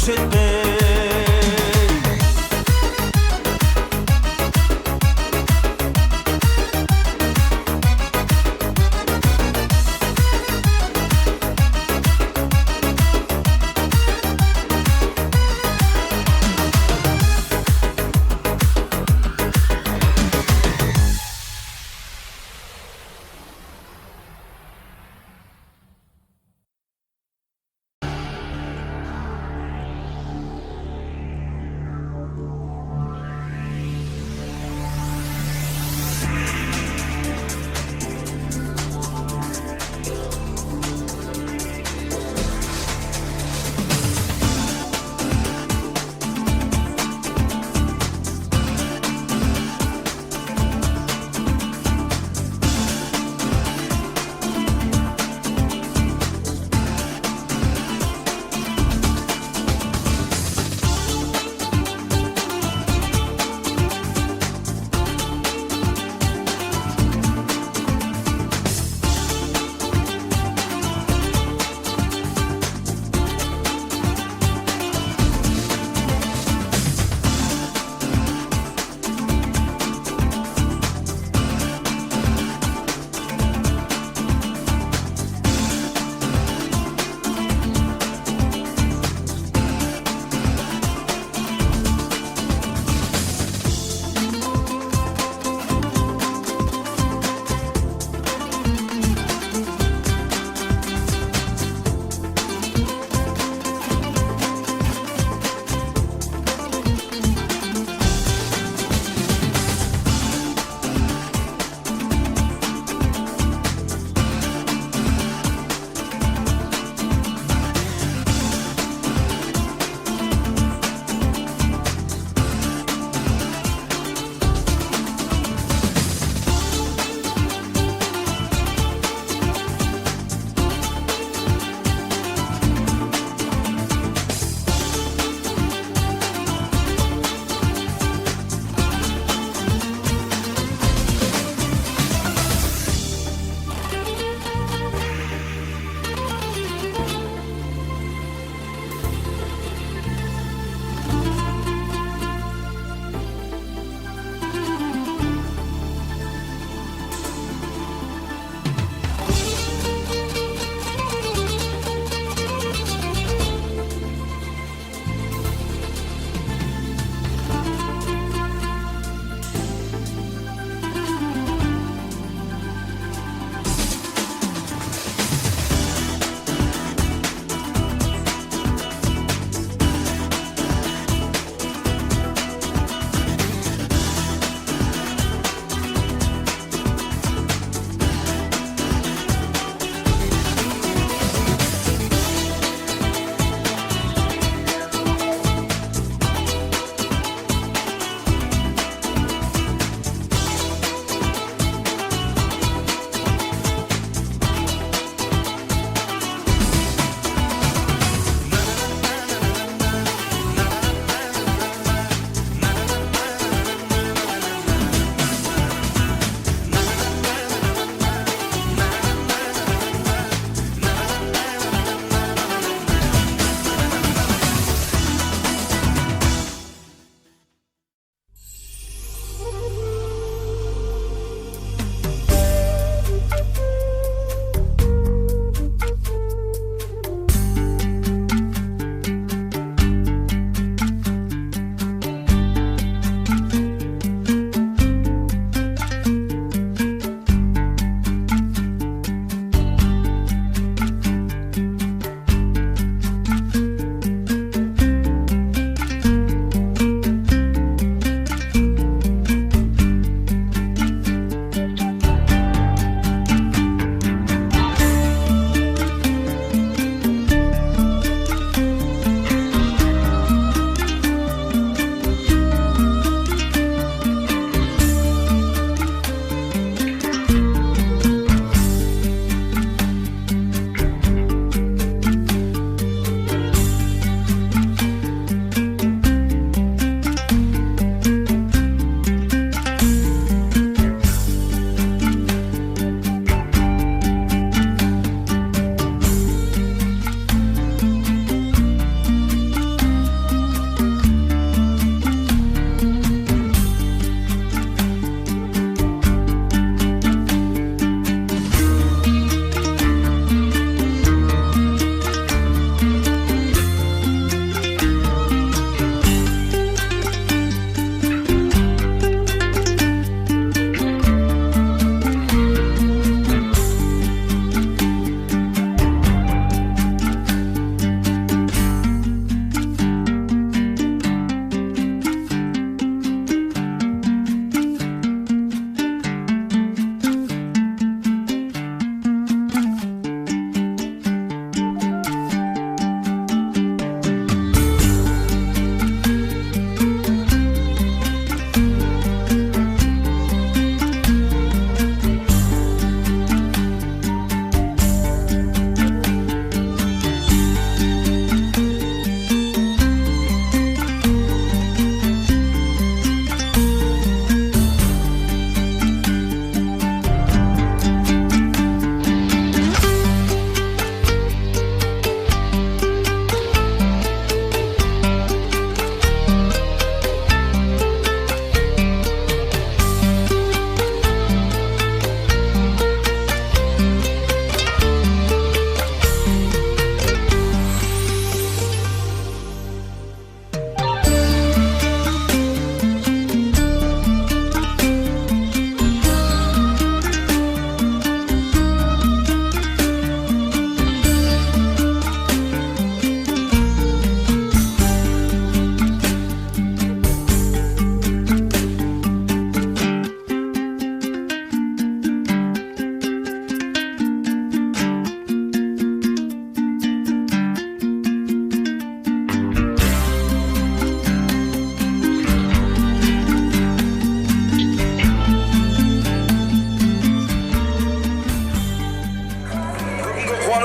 pes etme.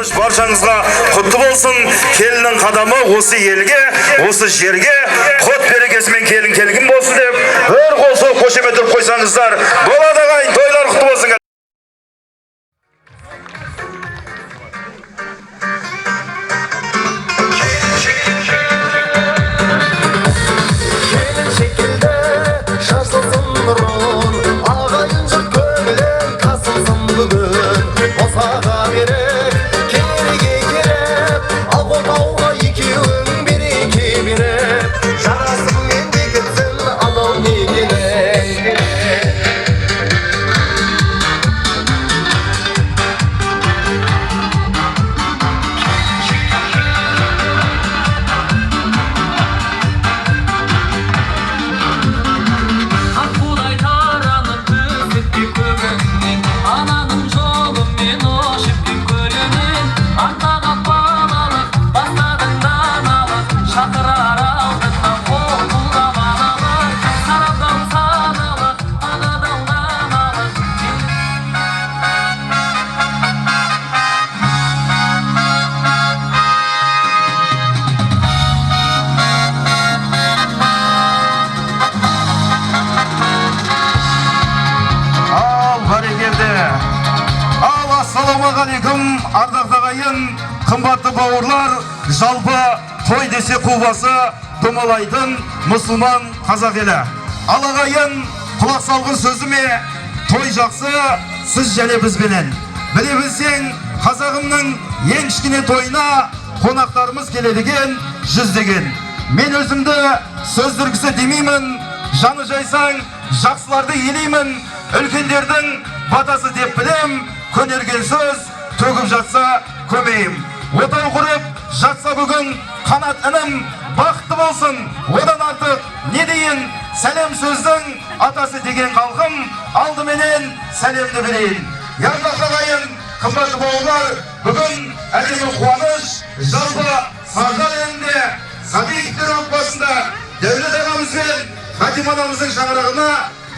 қуаныш баршаңызға құтты болсын. Келіннің қадамы осы елге, осы жерге құт берекесімен келін болсын деп, бір қол соғып қошемет ұрып қойсаңыздар болады ағайын, тойлар құтты болсын. Ардақты ағайын, қымбатты бауырлар, жалпы той десе қубасы домалайтын мұсылман қазақ елі. Ал ағайын, құлақ салғын сөзіме, той жақсы, сіз және бізбенен. Біле білсең, қазағымның ең кішкене тойына қонақтарымыз келедіген, жүздеген. Мен өзімді сөздіргісі демеймін, жаны жайсаң, жақсыларды елеймін, үлкендердің батасы деп білем, көнерген сөз төгіп жатса көмейім. Отау құрып жатса бүгін қанат інім бақытты болсын. Одан артық не дейін, сәлем сөздің атасы деген халқым, алдыменен сәлемді берейін. Ярдақты ағайын, қымбатты бауырлар, бүгін әдемі қуаныш жалпы Сардар елінде Садиевтер отбасында Дәулет ағамыз бен Фатима анамыздың шаңырағына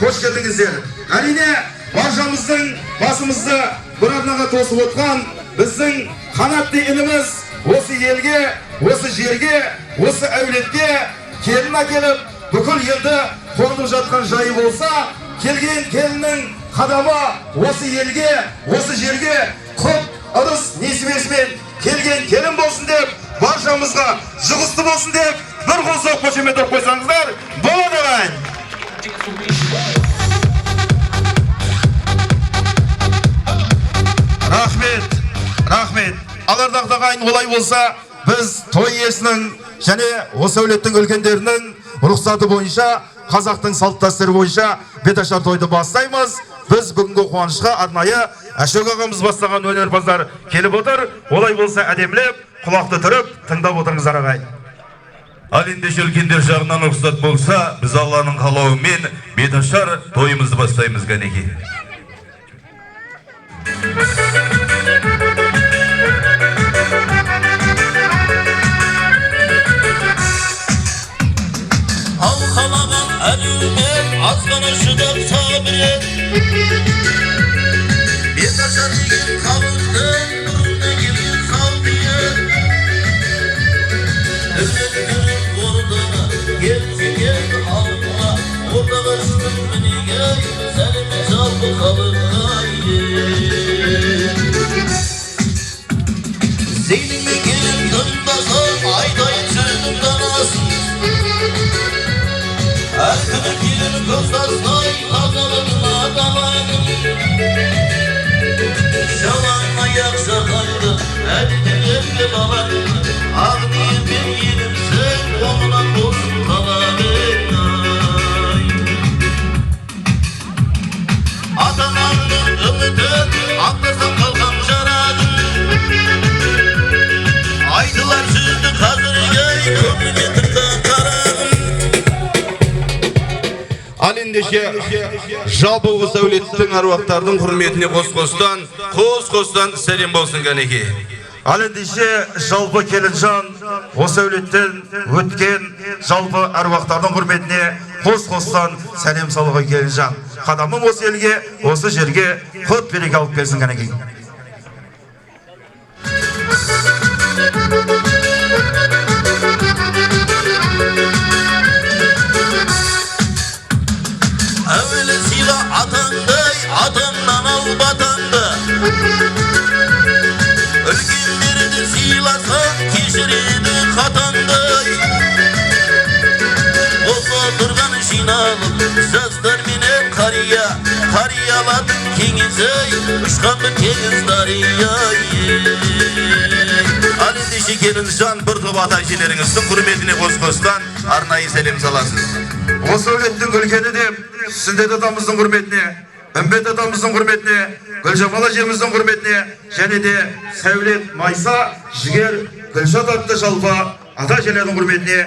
қош келдіңіздер. Әрине, баршамыздың басымызды бір арнаға тосып отқан біздің қанатты ініміз осы елге, осы жерге, осы әулетке келін әкеліп, бүкіл елді қорынып жатқан жайы болса, келген келіннің қадамы осы елге, осы жерге құт, ырыс, несібесімен келген келін болсын деп, баршамызға жұғысты болсын деп, бір қол соғып қошемет ұрып қойсаңыздар, болады ағайын. Рахмет. Алардақты ағайын, олай болса, біз той иесінің және осы әулеттің үлкендерінің рұқсаты бойынша, қазақтың салт дәстүрі бойынша беташар тойды бастаймыз. Біз бүгінгі қуанышқа арнайы Әшөк ағамыз бастаған өнерпаздар келіп отыр. Олай болса, әдемілеп, құлақты түріп, тыңдап отырыңыздар ағайын. Ал ендеше үлкендер жағынан рұқсат болса, біз Алланың қалауымен беташар тойымызды бастаймыз кәнеки. Azgana şıdak sabret Betaşar деген қалықтың Нұрына келген қалдиын Өвлеттіріп ордаға Келсе халыққа Ордаға шын мінеге Сәлеме жалпы халыққа Зейніңмен келіп тыңдасын Айтайын сөздің данасын Әркімі келір көзтастай Қазалығына далайын Жалаң аяқ жағайды Әдетелерге балайын Ақ ниетпен елімсің Оңынан болсын қалабен Ата-ананың үмітін Аңдасам қалған жарадың Айтылар сөзді қазірге Көңілге тыңдан қарағым Ал ендеше жалпы осы әулеттің әруақтардың құрметіне қос-қостан сәлем болсын кәнеки. Ал ендеше жалпы келінжан осы әулеттен өткен жалпы әруақтардың құрметіне қос-қостан сәлем салуға келінжан. Қадамым осы елге, осы жерге құт береке алып келсін кәнеки. Evveli silah atanday, atandan al batandı. Ölgünlerdi silasan, keşiridi katanday. Olsa durgan şinalıp, sazlar minen kariya. Kariyaladın kengizey, uçkandı kengiz dariyay. Alindi Şekerimcan bir topa ata-ejeleringizдің hürmetine qo'z-qo'zdan arnayı selam salasız. Осы өлеттің өлкені деп, Сүндет атамыздың құрметіне, Үмбет атамыздың құрметіне, Гүлжамал әжеміздің құрметіне, және де Сәулет Майса, Жігер, Гүлшат атты жалпы ата-ежелердің құрметіне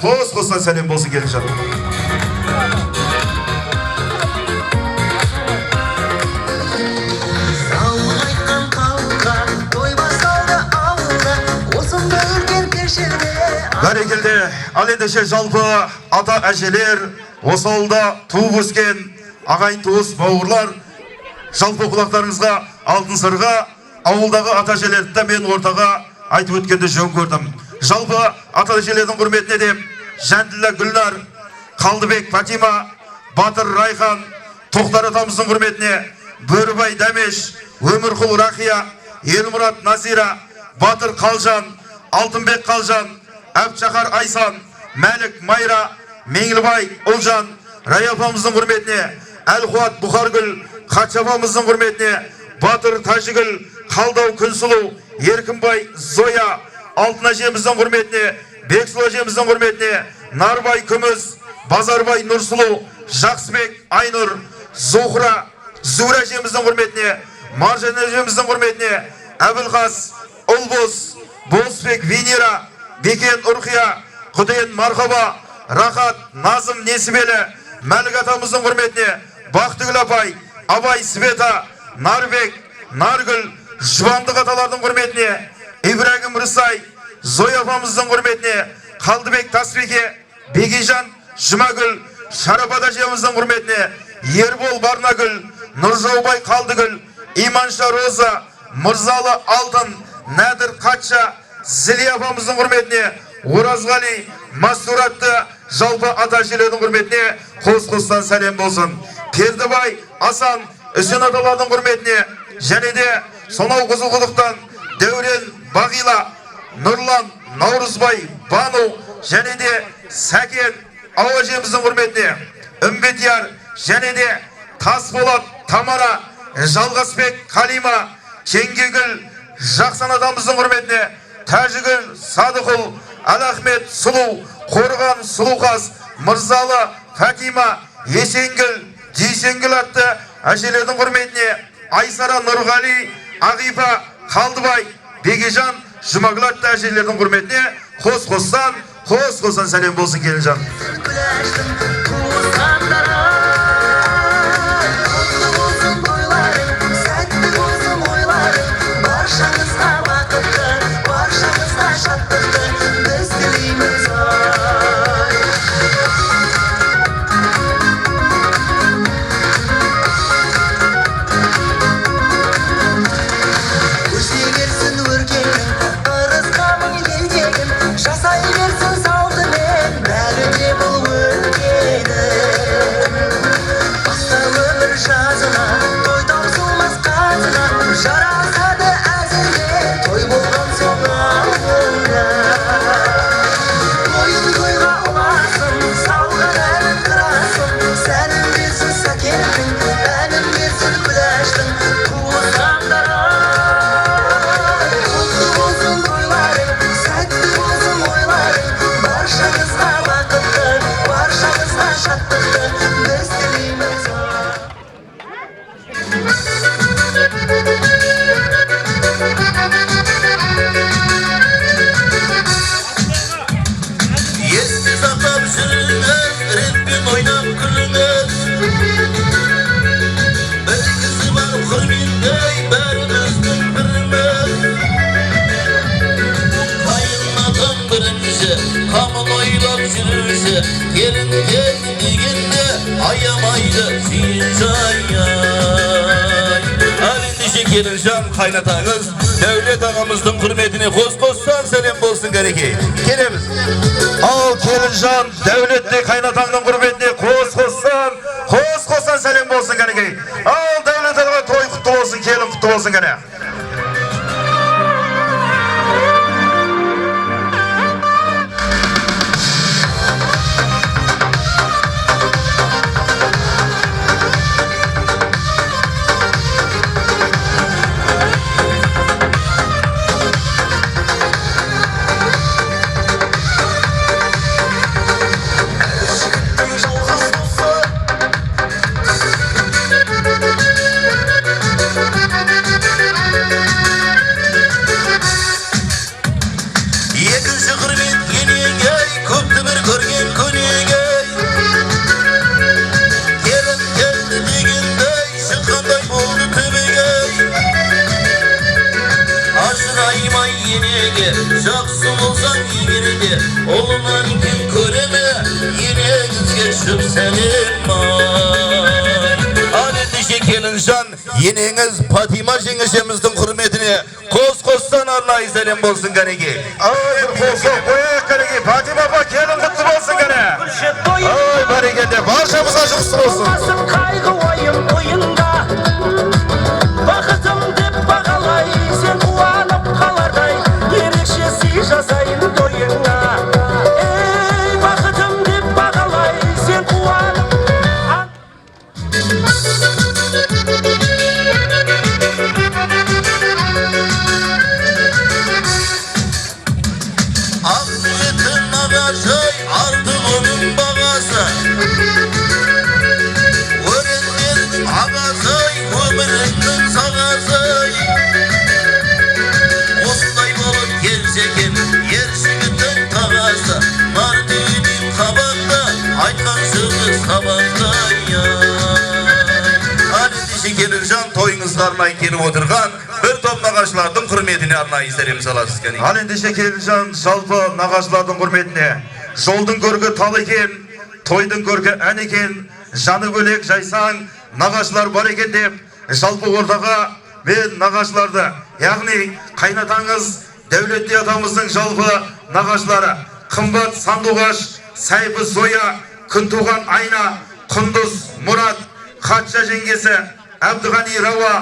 қос-қостан сәлем болсын келіншат. Бәрекелді, ал ендеше жалпы ата-әжелер, осы ауылда туып өскен ағайын туыс бауырлар, жалпы құлақтарыңызға алтын сырға, ауылдағы ата-әжелерді мен ортаға айтып өткенді жөн көрдім. Жалпы ата-әжелердің құрметіне деп, Жәнділі Гүлнар, Қалдыбек Фатима, Батыр Райхан, Тоқтар атамыздың құрметіне, Бөрібай Дәмеш, Өмірқұл Рақия, Елмұрат Назира, Батыр Қалжан, Алтынбек Қалжан, Әбчақар Айсан, Мәлік Майра, Меңлібай Ұлжан, Рай апамыздың құрметіне, Әл-Қуат Бұхаргүл, Қатшапамыздың құрметіне, Батыр Тажигүл, Қалдау Күнсұлу, Еркінбай Зоя, Алтын әжеміздің құрметіне, Бексұлу әжеміздің құрметіне, Нарбай Күміс, Базарбай Нұрсұлу, Жақсыбек Айнұр, Зухра, Зура әжеміздің құрметіне, Маржан әжеміздің құрметіне, Әбілқас, Ұлбұс, Болысбек Венера, Бекен Үрқия, Құдайын Мархаба, Рахат Назым Несібелі, Мәлік атамыздың құрметіне, Бақтығыл апай, Абай Света, Нарбек, Наргүл, Жұбандық аталардың құрметіне, Ибрагим Рысай, Зоя апамыздың құрметіне, Қалдыбек Тасбеке, Бегежан Жұмагүл, Шарапат әжеміздің құрметіне, Ербол Барнагүл, Нұржаубай Қалдыгүл, Иманша Роза, Мырзалы Алтын, Нәдір Қатша, Зіле апамыздың құрметіне, Оразғали, Мастуратты, жалпы ата-әжелердің құрметіне қос-қостан сәлем болсын. Пердібай, Асан, Үсен аталардың құрметіне, және де сонау Қызылқұдықтан Дәурен Бағила, Нұрлан, Наурызбай, Бану, және де Сәкен, Ауа әжеміздің құрметіне, Үмбетияр, және де Тасболат, Тамара, Жалғасбек, Қалима, Кенгегүл, Жақсан атамыздың құрметіне, Тәжігүл, Садықұл, Әлахмет, Сұлу, Қорған, Сұлуқас, Мырзалы, Фатима, Есенгіл, Дейсенгіл атты әжелердің құрметіне, Айсара Нұрғали, Ағипа, Қалдыбай, Бегежан, Жұмагүл атты әжелердің құрметіне қос-қостан сәлем болсын келінжан. kaynatağınız Devlet ağamızın hürmetine koz-kozsan selam bolsun gereki. Kelemiz. Al Kelincan devletli kaynatanın hürmetine koz-kozsan selam bolsun gereki. Al devlet ağa toy kutlu olsun, kelin kutlu olsun gene. Yekінші hürmet yenegey, köpті bir көрген könegey. Kelin geldi degендей, шыққандай болды төбегей. Ажыраймай енеге, жақсы болсаң егерде, ұлынан кім көреме, енеңізге шүп сәлем ай. Al endişe Kelincan, yeneniz Fatima жеңешеміздің hürmetine koz-kozsan Allah'a selam bolsun gereki. Ay kozu koyak gereki. Fatima bak kelin kutlu olsun gene. Ay berekette barşamıza çıksın olsun. Kaygı oyun oyunda Bakıtım dep bağalay Sen uanıp kalarday Gerekşesi жазайын toyuna Ey bakıtım dep bağalay Sen uanıp Akmetin ağacay artık onun bağası. Öğrenmenin ağacay ömrünün sağası. Osday bolup geleceken yer şigitten tağası. Nar düğünün kabanda aytkan söz sabanda Alendişi Kelincan toyunuzda arnayı kelip oturgan bir top nagaşlardın hürmetine arnayı selam salasız kene. Al endişe Kelincan жалпы nagaşlardın hürmetine. Жолдың көргі тал екен, тойдың көргі ән екен, жаны бөлек жайсаң, нағашылар бар екен деп, жалпы ортаға мен нағашыларды, яғни қайнатаңыз дәулетті атамыздың жалпы нағашылары, қымбат сандуғаш, сайпы зоя, күнтуған айна, құндыз мұрат, қатша жеңгесі, әбдіғани рауа,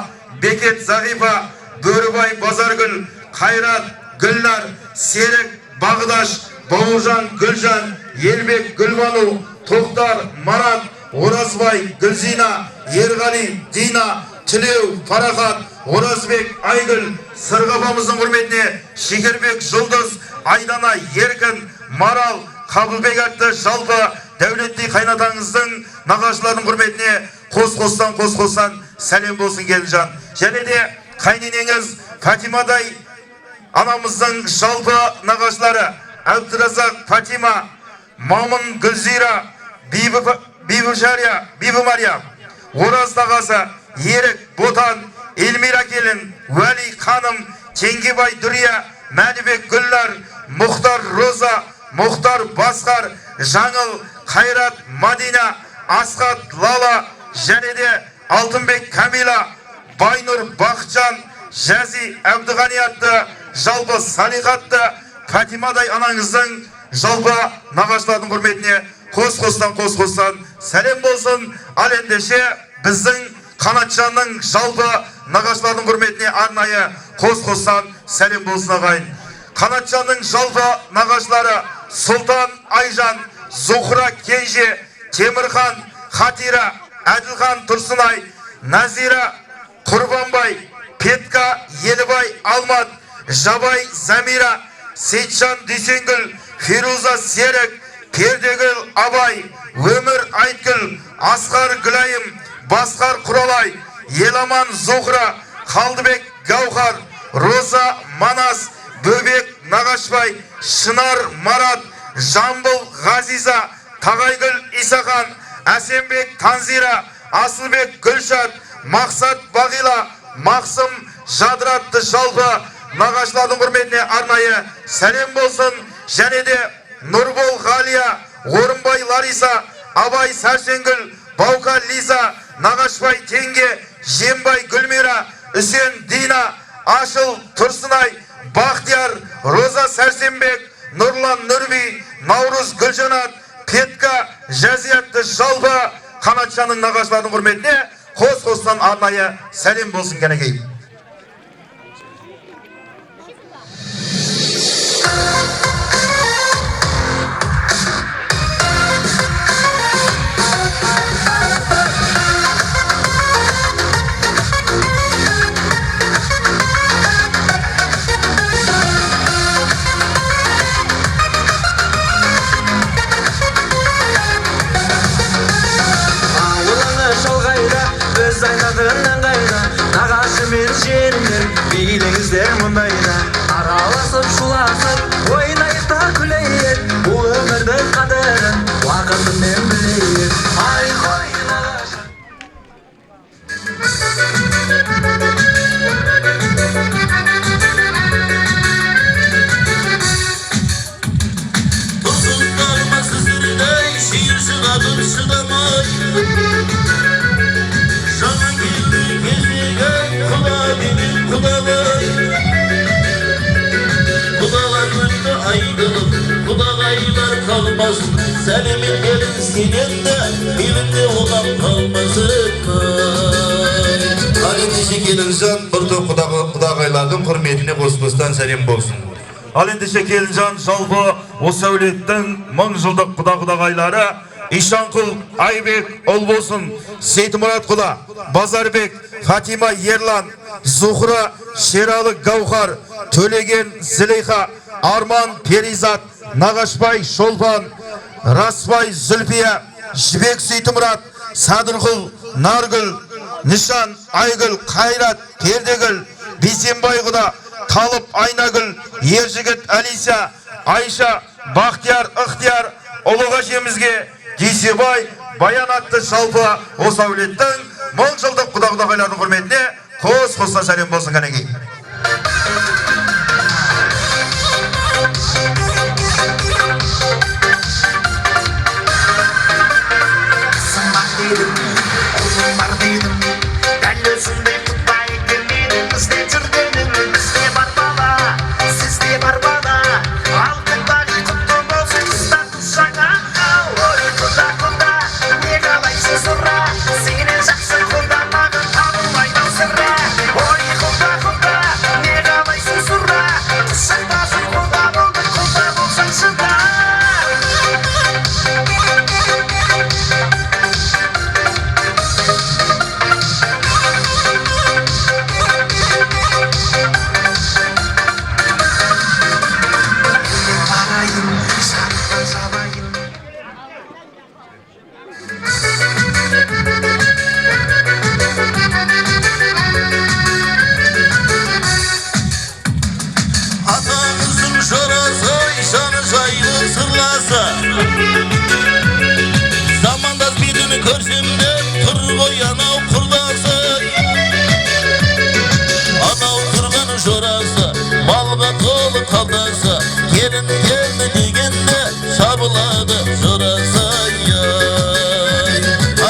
бекет зағипа, бөрібай базаргүл, қайрат, гүлнар, серік, бағдаш, Бауыржан, Гүлжан, Елбек, Гүлбану, Тоқтар, Марат, Оразбай, Гүлзина, Ерғали, Дина, Тілеу, Парақат, Оразбек, Айгүл, Сырғапамыздың құрметіне Шекербек, Жұлдыз, Айдана, Еркін, Марал, Қабылбек атты жалпы дәулетті қайнатаңыздың нағашылардың құрметіне қос-қостан сәлем болсын Келінжан. Және де қайненеңіз Фатимадай анамыздың жалпы нағашылары Abdurazak Fatima, Mamun Gülzira, Bibi Şarya, Bibi Maryam, Oraz Dağası, Yerik, Botan, Elmira Gelin, Veli Hanım, Çengibay Dürya, Məlibek Güller, Muhtar Roza, Muhtar Baskar, Жаңыл, Hayrat, Madina, Askat, Lala, және de Altınbek Kamila, Baynur Bakcan, Jazi Abdüğani atты, жалпы Салихатты, Фатимадай анаңыздың жалпы нағашылардың құрметіне қос-қостан сәлем болсын. Ал ендеше біздің Қанатжанның жалпы нағашылардың құрметіне арнайы қос-қостан сәлем болсын ағайын. Қанатжанның жалпы нағашылары Сұлтан Айжан, Зухра Кенже, Темірхан, Хатира, Әділхан Тұрсынай, Назира, Құрбанбай, Петка, Елібай, Алмат, Жабай, Замира, Сейтжан Дүйсенгүл, Фируза Серік, Пердегүл Абай, Өмір Айтгүл, Асқар Гүлайым, Басқар Құралай, Еламан Зухра, Қалдыбек Гаухар, Роза Манас, Бөбек Нағашбай, Шынар Марат, Жамбыл Ғазиза, Тағайгүл Исақан, Әсенбек Танзира, Асылбек Гүлшат, Мақсат Бағила, Мақсым Жадыратты жалпы нағашылардың құрметіне арнайы сәлем болсын. Және де Нұрбол Ғалия, Орынбай Лариса, Абай Сәрсенгүл, Баука Лиза, Нағашбай Тенге, Жембай Гүлмира, Үсен Дина, Ашыл Тұрсынай, Бақтияр, Роза Сәрсенбек, Нұрлан Нұрби, Наурыз Гүлжанат, Петка, Жазиятты жалпы қанатшаның нағашылардың құрметіне қос-қостан арнайы сәлем болсын кәнекей. Нағашымен желдер, билеңіздер мұндайда араласып шуласып, ойнайық та күлейік. Бұл өмірдің қадірін уақытымен білейік. Ай қой нағашы. Tuzunlarıma sızırday, şiir şınadır şıdamay. Sana geldi gezegen, kula dedim kulağay. Kulağlarında aydınım, kulağaylar kalmasın. Selimin gelin senin de, bilimde olan kalmasın. Ali dişi Kelincan bir top Kudagaylar'ın hürmetine kosmostan selam bolsun. Ал ендеше Келінжан жалпы осы әулеттің мың жылдық құда-құдағайлары Ишанқұл Айбек ол болсын, Сейтмұрат құда, Базарбек, Фатима Ерлан, Зухра Шералы Гаухар, Төлеген Зілейха, Арман Перизат, Нағашбай Шолпан, Расбай Зүлпия, Жібек Сейтмұрат, Садырқұл Наргүл, Нишан Айгүл, Қайрат Пердегүл, Бейсенбай құда, Талып Айнагүл, Ержігіт Алиса, Айша, Бақтияр, Ықтияр, ұлыға жемізге, Дүйсебай, Баян атты жалпы осы әулеттің мың жылдық құда-құдағайлардың құрметіне қос-қосына сәлем болсын кәнекей. Zamandaz birini körsemde tır koy anau kurdası. Anau kırganı şorası, malga tolu kaldası. Gelin geldi digende şabıladı şorası.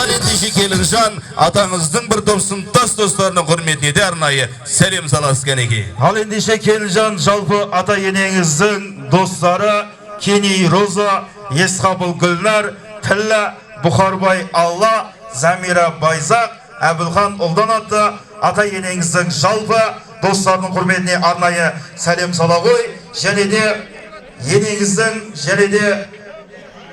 Ali dişi Kelincan atаңыздың bir topsun dostlarının hürmetine de arnayı selam salası kәнекей. Ал ендеше Келінжан жалпы ата енеңіздің достары Кени Роза, Есқабыл Гүлнар, Тілла Бұхарбай Алла, Замира Байзақ, Әбілхан Ұлдан атты ата енеңіздің жалпы достарының құрметіне арнайы сәлем сала ғой. Және де енеңіздің, және де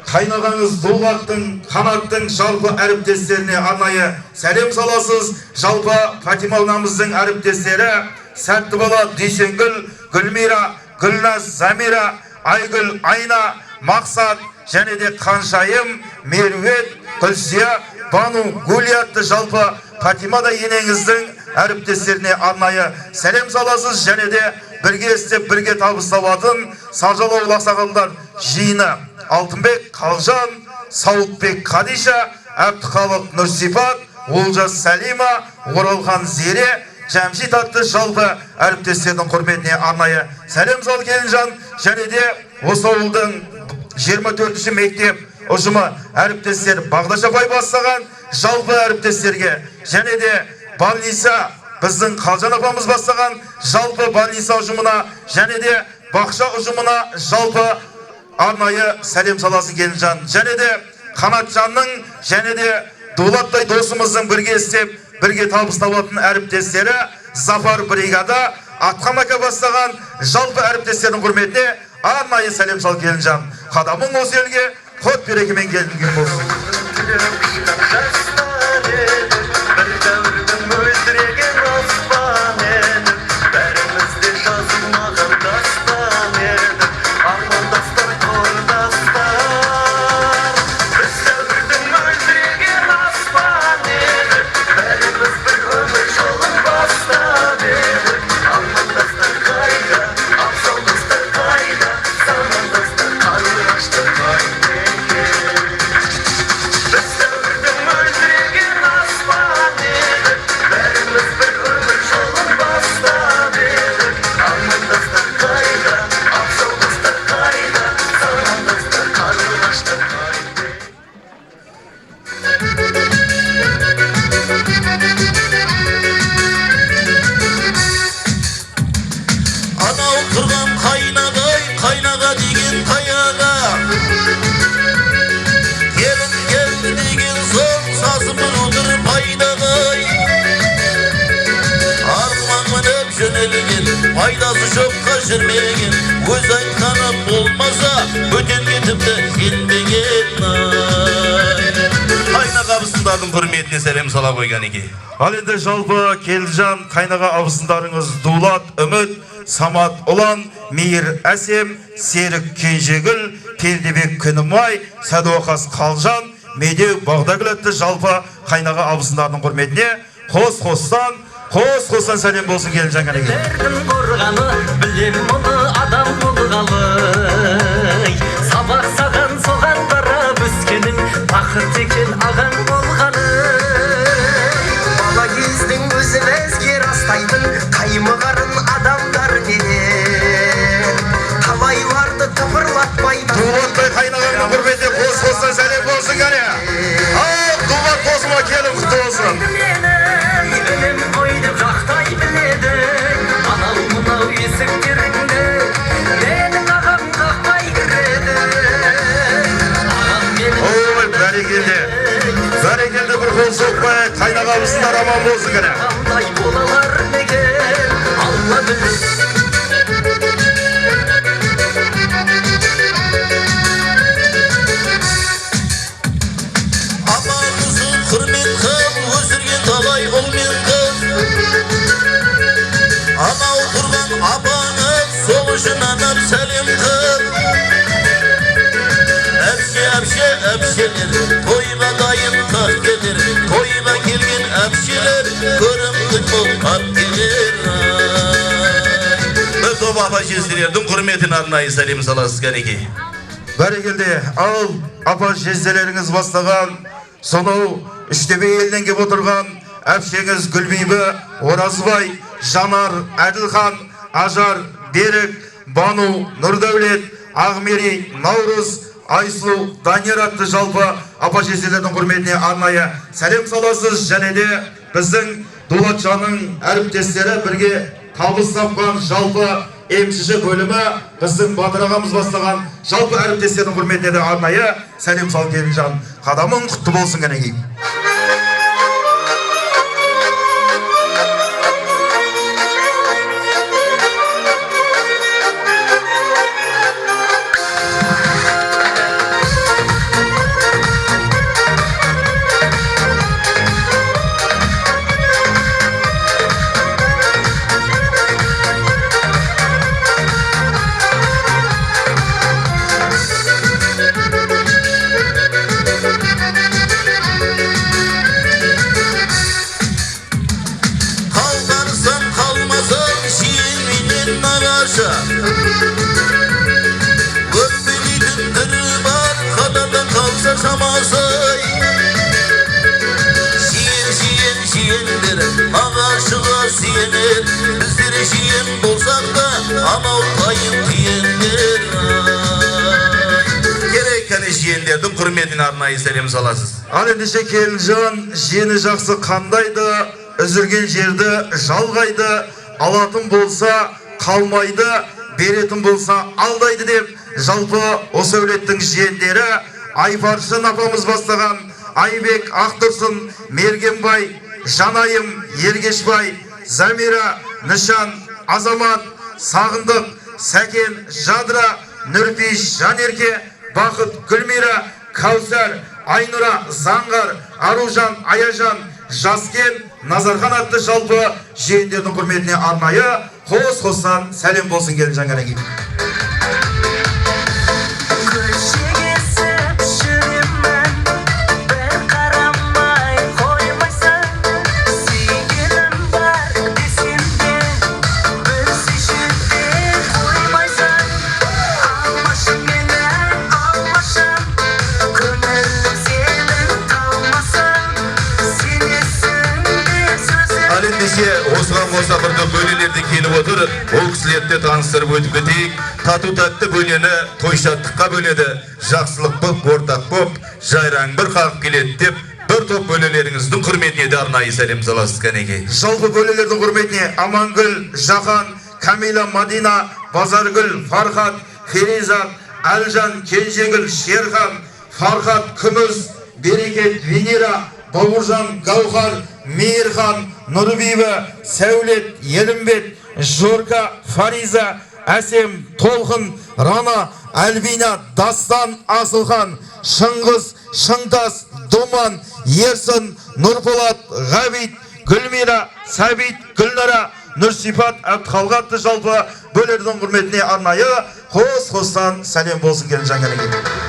қайнағаңыз Дулғақтың, Қанаттың жалпы әріптестеріне арнайы сәлем саласыз. Жалпы Фатима анамыздың әріптестері Сәттібала, Дүйсенгүл, Гүлмира, Гүлназ, Замира, Айгүл, Айна, Мақсат, және де Қаншайым, Мерует, Гүлсия, Бану, Гулиятты жалпы Фатимада енеңіздің әріптестеріне арнайы сәлем саласыз. Және де бірге істеп, бірге табысталатын Саржалау Лақсағалдар жиыны Алтынбек, Қалжан, Сауытбек, Қадиша, Әбдіқалық, Нұрсипат, Олжас Сәлима, Оралхан Зере, Жәмшит атты жалпы әріптестердің құрметіне арнайы сәлем сал Келінжан. Және де осы ауылдың 24-ші мектеп ұжымы әріптестер Бағдаш апай бастаған жалпы әріптестерге, және де Балниса, біздің Қалжан апамыз бастаған жалпы больница ұжымына және де бақша ұжымына жалпы арнайы сәлем саласын Келінжан. Және де Қанатжанның және де Дулаттай досымыздың бірге істеп, бірге табыс табатын әріптестері Зафар бригада, Атқан ака бастаған жалпы әріптестердің құрметіне арнайы сәлем сал Келінжан. Қадамың осы елге қот берекемен келінген болсын. Пайдасы жоққа жүрмеген, өз айтқаны болмаса, бөтен кетіпті келмеген. Қайнаға абысындардың құрметіне сәлем сала қойған еке. Ал енді жалпы Келінжан қайнаға абысындарыңыз Дулат, Үміт, Самат, Ұлан, Мейір, Әсем, Серік, Кенжегіл, Келдебек, Күнімай, Сәдуақас, Қалжан, Медеу, Бағдагүл атты жалпы қайнаға абысындарының құрметіне қос-қостан сәлем болсын Келінжан кәнеке. Дәрдің қорғаны, білем мұны адам болғалы. Сабақ саған соған барап өскенің, бақыт екен ағаң болғаны. Бала кездің өзі мәзге растайтын, қаймығарын адамдар неден. Талайларды тыпырлатпайды. Дулаттай қайнағаңның құрметіне қос-қостан сәлем болсын кәне. Ал, Дулат қосыма келін құтты болсын. Бәрекелді бір қол соқпай, қайнаға абысындар аман болсын кәне. Аманысың құрмет қыл, өсірген талай ұл мен қыз. Анау тұрған апаны сол үшін анап сәлем қыл. Әпшелер, тойға дайын тақ келер, тойға келген әпшелер, көрімдік болып келер. Бір топ апа жездердің құрметіне арнайы сәлем саласыз кәнеке. Бәрекелді, ал апа жезделеріңіз бастаған, сонау үштебе елден кеп отырған әпшеңіз Гүлбибі, Оразбай, Жанар, Әділхан, Ажар, Берік, Бану, Нұрдәулет, Ағмери, Наурыз, Айсұлу, Данияр атты жалпы апа жезделердің құрметіне арнайы сәлем саласыз. Және де біздің Дулатжанның әріптестері бірге табыс тапқан жалпы емшіші бөлімі біздің Батыр ағамыз бастаған жалпы әріптестердің құрметіне де арнайы сәлем сал Келінжан. Қадамың құтты болсын кәнеке. Öpmeliydin diri var, kanadan kalsa şamasay. Şiyendir, ağaşığa siyenir. Bizleri şiyen bolsak da, anau payın tiyendir. Gereken şiyenlerдің құрметіне арнайы сәлем саласыз. Ал ендеше Келінжан, жиені жақсы қандайды, үзілген жерді жалғайды, алатын болса қалмайды, беретін болса алдайды деп, жалпы осы әулеттің жиендері Айпаршын апамыз бастаған Айбек Ақтұрсын, Мергенбай, Жанайым, Ергешбай, Замира, Нышан, Азамат, Сағындық, Сәкен, Жадыра, Нүрпеш, Жанерке, Бақыт, Гүлмира, Каусар, Айнұра, Заңғар, Аружан, Аяжан, Жаскен, Назархан атты жалпы жиендердің құрметіне арнайы қос-қостан сәлем болсын келін жаңғанан кейін. Осыған қоса бірді бөлелерде келіп отыр, ол кісілерді таныстырып өтіп кетейік. Тату тәтті бөлені тойшаттыққа бөледі, жақсылық боп, ортақ боп, жайраң бір қағып келеді деп, бір топ бөлелеріңіздің құрметіне де арнайы сәлем саласыз кәнеке. Жалпы бөлелердің құрметіне Амангүл, Жақан, Камила, Мадина, Базаргүл, Фархат, Феризат, Әлжан, Кенжегүл, Шерхан, Фархат, Күміс, Берекет, Венера, Бауыржан, Гаухар, Мейірхан, Нұрбибі, Сәулет, Елімбет, Жорка, Фариза, Әсем, Толқын, Рана, Әлбина, Дастан, Асылхан, Шыңғыз, Шыңтас, Думан, Ерсін, Нұрполат, Ғабит, Гүлмира, Сәбит, Гүлнара, Нұрсипат, Әбтқалғатты жалпы бөлердің құрметіне арнайы қос-қостан сәлем болсын келін жаңғанан кейін.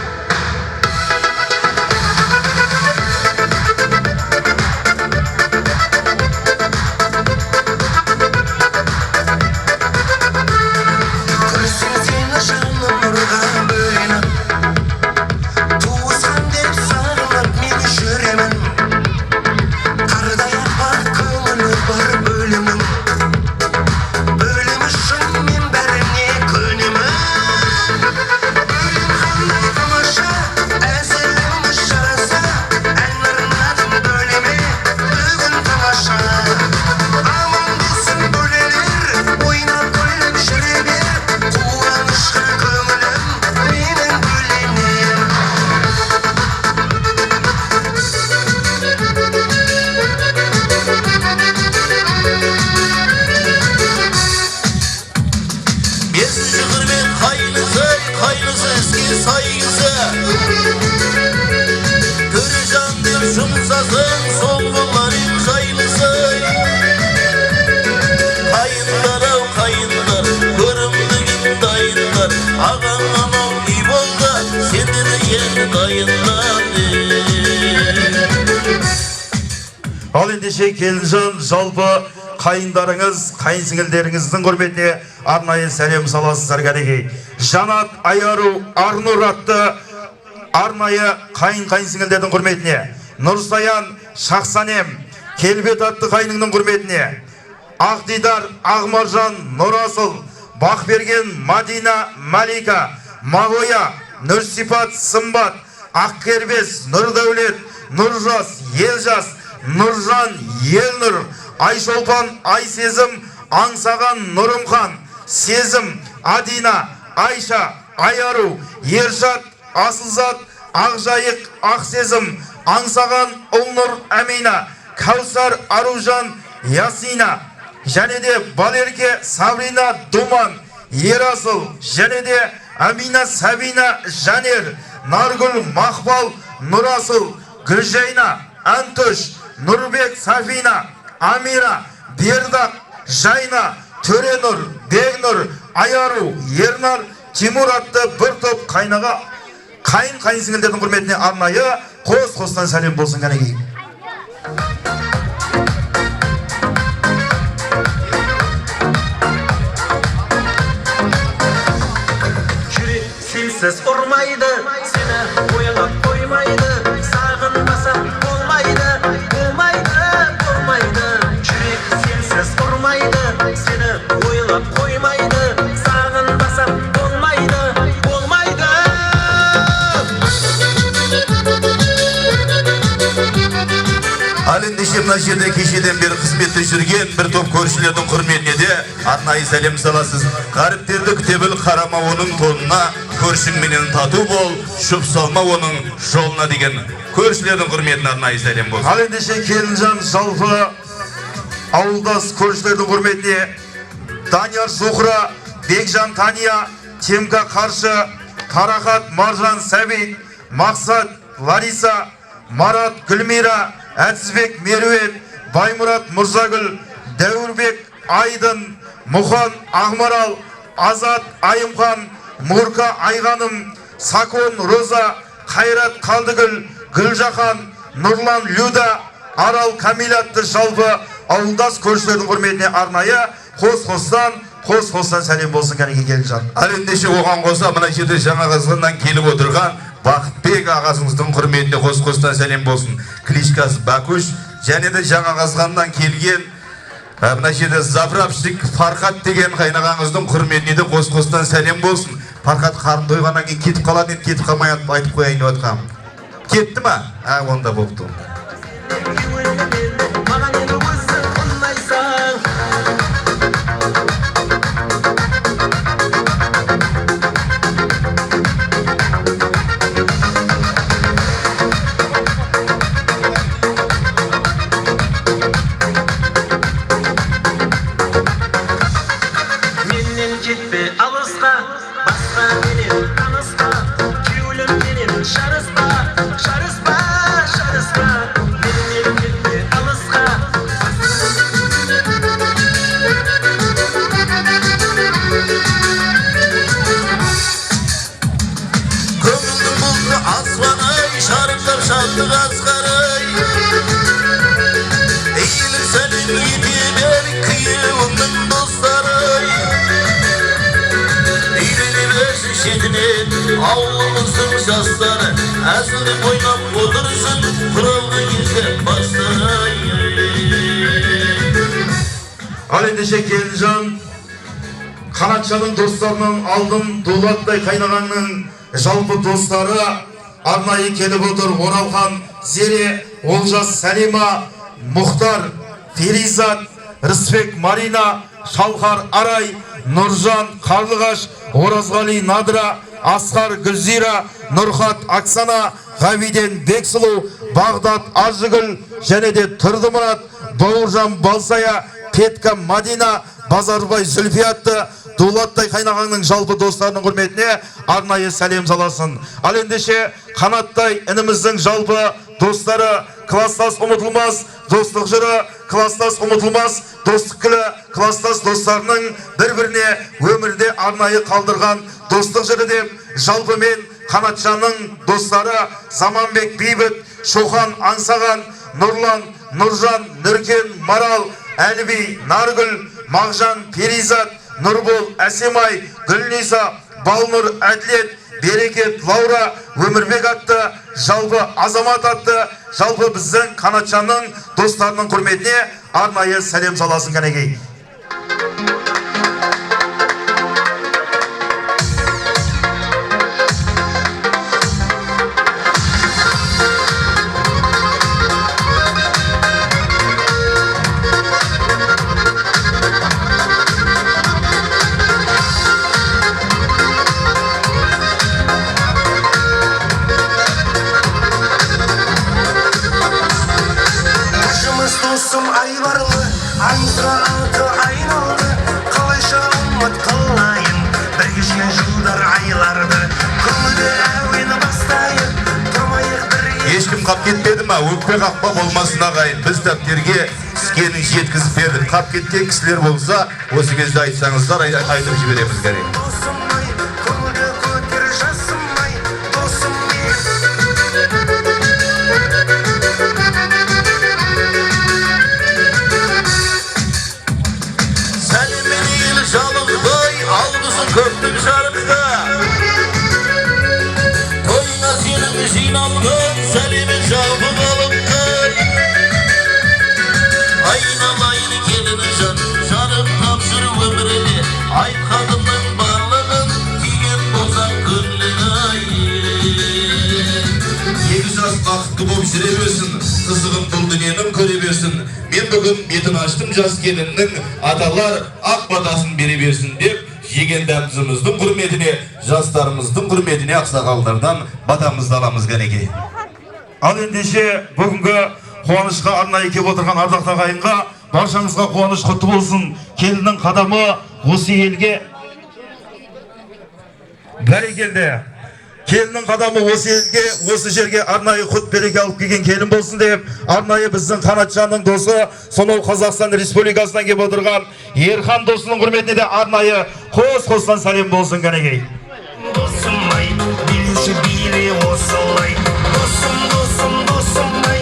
Ал ендеше келінжан жалпы қайындарыңыз, қайынсіңілдеріңіздің құрметіне арнайы сәлем саласыздар кәнеке. Жанат, Айару, Арнұр атты арнайы қайын-қайынсіңілдердің құрметіне. Нұрсаян, Шақсанем, Келбет атты қайыныңның құрметіне. Ақдидар, Ағмаржан, Нұрасыл, Бақберген, Мадина, Малика, Мағоя, Нұрсипат, Сымбат, Ақкербес, Нұрдәулет, Нұржас, Елжас, Нұржан, Елнұр, Айшолпан, Айсезім, Аңсаған, Нұрымхан, Сезім, Адина, Айша, Айару, Ержат, Асылзат, Ақжайық, Ақсезім, Аңсаған, Ұлнұр, Әмина, Каусар, Аружан, Ясина, және де Балерке, Сабрина, Думан, Ерасыл, және де Амина, Сабина, Жанер, Наргүл, Мақбал, Нұрасыл, Гүлжайна, Антүш, Нұрбек, Сафина, Амира, Бердақ, Жайна, Төренұр, Бегнұр, Айару, Ернар, Тимур атты бір топ қайын-қайынсіңілдердің құрметіне арнайы қос-қостан сәлем болсын кәнеке. Жүрек сенсіз ұрмайды, сені ойлап қоймайды, сағынбасам болмайды, болмайды. Жүрек сенсіз ұрмайды, сені ойлап қоймайды, сағынбасам болмайды. Ал ендеше мына жерде кешеден бері қызметте жүрген бір топ көршілердің құрметіне де арнайы сәлем саласыз. Ғаріптерді күте біл, қарама оның тонына, көршіңменен тату бол, шөп салма оның жолына деген көршілердің құрметіне арнайы сәлем болсын. Ал ендеше Келінжан жалпы ауылдас көршілердің құрметіне Данияр Зухра, Бекжан Тания, Темка Қаршы, Тарақат Маржан Сәбит, Мақсат Лариса, Марат Гүлмира, Әтізбек Мерует, Баймұрат Мұрзагүл, Дәуірбек Айдын, Мұхан Ағмарал, Азат Айымхан, Мұрка Айғаным, Сакон Роза, Қайрат Қалдыгүл, Гүлжахан, Нұрлан Люда, Арал Камилатты жалпы ауылдас көршілердің құрметіне арнайы қос-қостан сәлем болсын кәнеке Келінжан. Ал ендеше оған қоса мына жерде Жаңақазғаннан келіп отырған Бақытбек ағасымыздың құрметіне қос-қостан сәлем болсын. Кличкасы Бакуш, және де Жаңақазғаннан келген мына жерде заправщик Фархат деген қайнағаңыздың құрметіне де қос-қостан сәлем болсын. Фархат қарын тойғаннан кейін кетіп қалады, кетіп қалмай айтып қояйын деп жатқам. Кетті ма? Онда болыпты. Ауылымыздың жастары әзіріп ойнап отырсын, құралғы кезде бастары. Ал ендеше Келінжан Қанатшаның достарынан алдым, Дулаттай қайнағаңның жалпы достары арнайы келіп отыр. Оралхан, Зере, Олжас, Сәлима, Мұхтар, Феризат, Рысбек, Марина, Шалқар, Арай, Нұржан, Қарлығаш, Оразғали, Надра, Асқар, Гүлзира, Нұрхат, Аксана, Ғавиден, Бексұлу, Бағдат, Ажыгүл, және де Тұрдымұрат, Бауыржан, Балсая, Петка, Мадина, Базарбай, Зүлфиятты, Дулаттай қайнағаңның жалпы достарының құрметіне арнайы сәлем саласын. Ал ендеше Қанаттай ініміздің жалпы достары, кластас ұмытылмас, достық жыры, кластас ұмытылмас, достық күлі, кластас достарының бір-біріне өмірде арнайы қалдырған достық жыры деп, жалпы мен Қанатжанның достары Заманбек, Бейбіт, Шохан, Аңсаған, Нұрлан, Нұржан, Нүркен, Марал, Әліби, Наргүл, Мағжан, Перизат, Нұрбол, Әсемай, Гүлниса, Балнұр, Әділет, Берекет, Лаура, Өмірбек атты, жалпы Азамат атты, жалпы біздің Қанатжанның достарының құрметіне арнайы сәлем саласын кәнекей. Ешкім қап кетпеді ма? Өкпе қақпа болмасын ағайын. Біз дәптерге іскенін жеткізіп бердік. Қап кеткен кісілер болса, осы кезде айтсаңыздар, айтып жібереміз керек. Köprü şarkıda Toyuna senin jinalıdan Selimi şavı balıktan Aynalaylı gelin can Şarım tapşır ömrüne Ay kadının bağlının Kigen bozan gönlüne Егіз ас бақытты болып жүре берсін. Қызығын бұл дүниенің көре берсін. bugün bетін açtım жас келіннің аталар ақ батасын бере берсін деп жеген дәміміздің құрметіне, жастарымыздың құрметіне ақсақалдардан батамызды аламыз кәнекей. Ал ендеше бүгінгі қуанышқа арнайы келіп отырған ардақты ағайынға баршаңызға қуаныш құтты болсын. Келіннің қадамы осы елге бәрекелді. Келіннің қадамы осы елге, осы жерге арнайы құт береке алып келген келін болсын деп, арнайы біздің Қанатжанның досы, сонау Қазақстан Республикасынан келіп отырған Ерхан досының құрметіне де арнайы қос-қостан сәлем болсын кәнекей. Досым-ай, билеуші биле осылай. Досым-ай,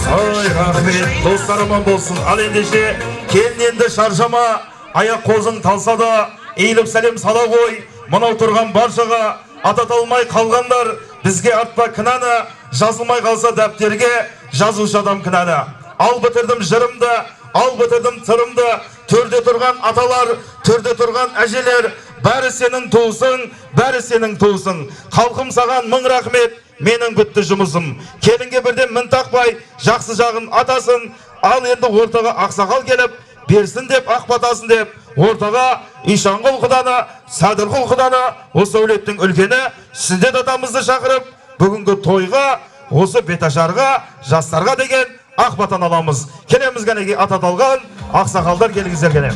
Ой, рахмет, достар аман болсын. Ал ендеше келін енді шаршама, аяқ қолың талса да, eğilip сәлем сала қой. Мынау тұрған баршаға ататалмай қалғандар, бізге артпа кінәні, жазылмай қалса дәптерге жазушы адам кінәні. Ал бітірдім жырымды, ал бітірдім тырымды, төрде тұрған аталар, төрде тұрған әжелер, бәрі сенің туысың, бәрі сенің туысың. Халқым саған мың рахмет, менің бітті жұмысым. Келінге бірден мін тақпай, жақсы жағын атасын. Ал енді ортаға ақсақал келіп, берсін деп, ақ батасын деп, ортаға Ишанқұл құданы, Сәдірқұл құданы, осы әулеттің үлкені, Сүндет атамызды шақырып, бүгінгі тойға, осы беташарға, жастарға деген ақ батан аламыз. Келеміз кәнеге ататалған, ақсақалдар келіңіздер кәне.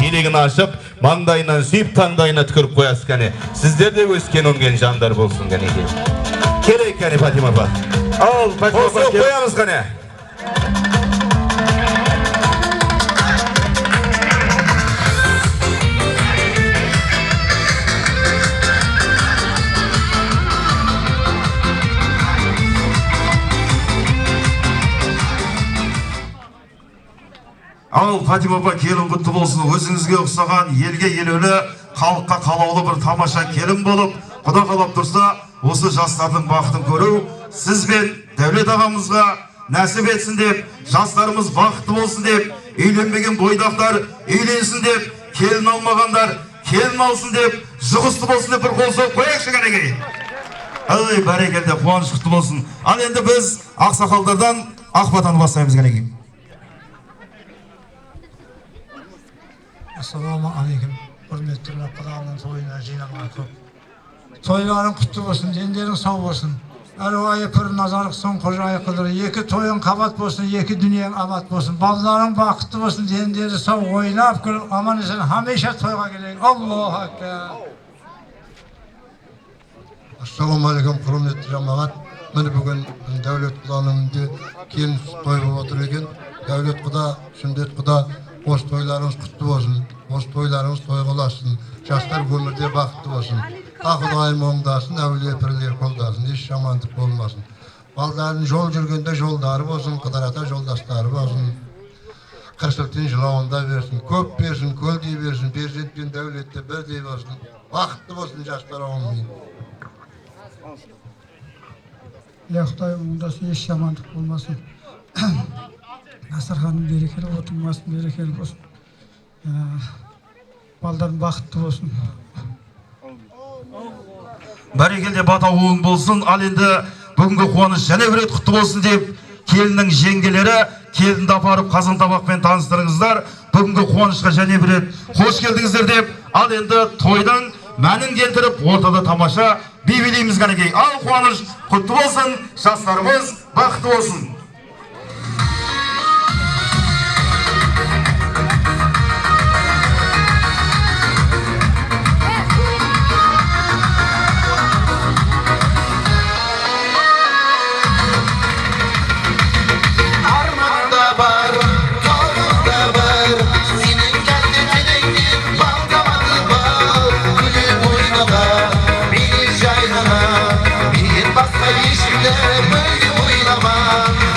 Желегін ашып, маңдайынан сүйіп, таңдайына түкіріп қоясыз кәне. Сіздер де өскен өнген жандар болсын кәнеге. Керек кәне Фатима апа. Ал, Фатима апа, қоямыз кәне. Ал, Фатима апа, келін құтты болсын. Өзіңізге ұқсаған, елге елеулі, халыққа қалаулы бір тамаша келін болып, Құда қалап тұрса, осы жастардың бақытын көру, сіз бен Дәулет ағамызға нәсіп етсін деп, жастарымыз бақытты болсын деп, үйленбеген бойдақтар үйленсін деп, келін алмағандар келін алсын деп, жұғысты болсын деп бір қол соғып қояйықшы кәнекей. Ой, бәрекелді, қуаныш құтты болсын. Ал енді біз ақсақалдардан ақ батаны бастаймыз кәнекей. Ассалаумағалейкум, құрметті Құдағының тойына жиналған көп. Тойларың құтты болсын, дендерің сау болсын. Әруайы пір назарық сон қожайы қыдыры. Екі тойың қабат болсын, екі дүниең амат болсын. Балаларың бақытты болсын, дендері сау ойнап күл, аман есен хамеша тойға келейік. Аллаху акбар. Ассалаумағалейкум, құрметті жамағат. Міне бүгін Дәулет Құданың кейін той болып отыр екен. Дәулет Құда, Сүндет Құда, осы тойларыңыз құтты болсын, осы тойларыңыз тойға ұласын, жастар өмірде бақытты болсын, Құдайым оңдасын, әулие пірлер қолдасын, еш жамандық болмасын. Балдарын жол жүргенде жолдары болсын, қыдарата жолдастары болсын, қырсықтың жылауында берсін, көп берсін, көлдей берсін, перзент пен дәулетте бірдей болсын, бақытты болсын жастар оңымен. Құдай оңдасын, еш жамандық болмасын. Дастарханың берекелі отырмасын, берекелі болсын. Балдарын бақытты болсын. Бәрекелде бата оң болсын. Ал енді бүгінгі қуаныш және бір рет құтты болсын деп, келіннің жеңгелері келінді апарып қазан табақпен таныстырыңыздар. Бүгінгі қуанышқа және бір рет қош келдіңіздер деп, ал енді тойдың мәнін келтіріп, ортада тамаша би билейміз кәнекей. Ал қуаныш құтты болсын, жастарымыз бақытты болсын. Başka işimde böyle oynamam.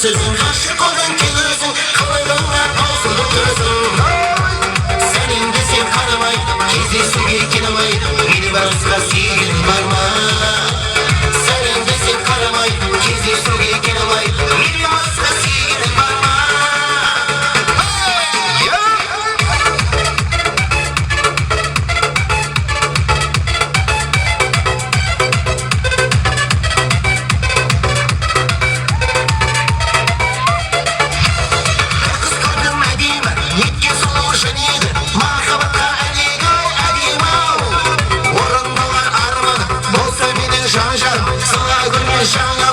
sözün Aşık olan kelirsin Kıvırgınla olsun gözün Senin de sen karamay Kezi su birkinamay Beni başka sevgin var mı? Senin de sen karamay Kezi su birkinamay Beni başka sevgin var mı? Şan